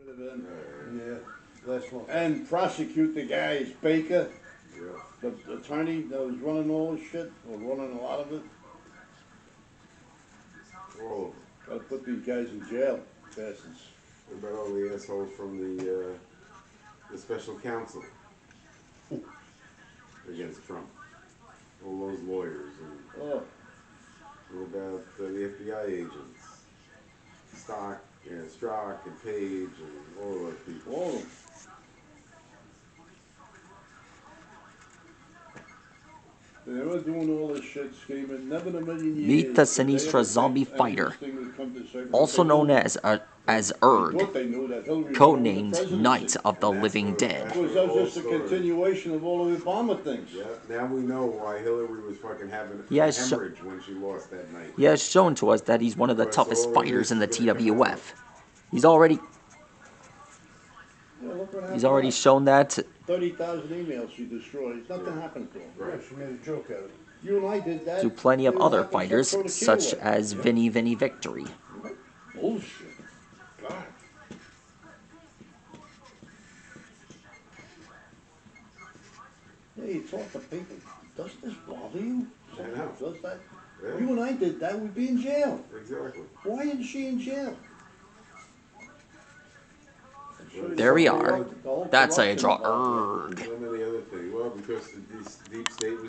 Yeah, last one. And prosecute the guy, Baker, Yeah. the attorney that was running all this shit, or running a lot of it. All of them. Gotta put these guys in jail, bastards. What about all the assholes from the special counsel against Trump? All those lawyers. And Oh, what about the FBI agents? Strzok and Page and all those people. all of them. They were doing all this shit, scheming. Never in a million years. Meet the Sinistra zombie fighter, also known as urrrg, codenamed Night of the Living Dead. Because that was just a continuation of all of the Obama things. Yeah, now we know why Hillary was fucking having a hemorrhage when she lost that night. He has shown to us that he's one of the toughest fighters in the TWF. He's already shown that 30,000 emails she destroyed. Nothing happened to him. Right. She made a joke out of it. You and I did that. to plenty of other fighters, such as Vinny Victory. Bullshit. God. Hey, you talk to people. Does this bother you? I know. Does that? Yeah. You and I did that. We'd be in jail. Exactly. Why isn't she in jail? There we are. That's how you draw urrrg. So many other things. Well, because the deep state was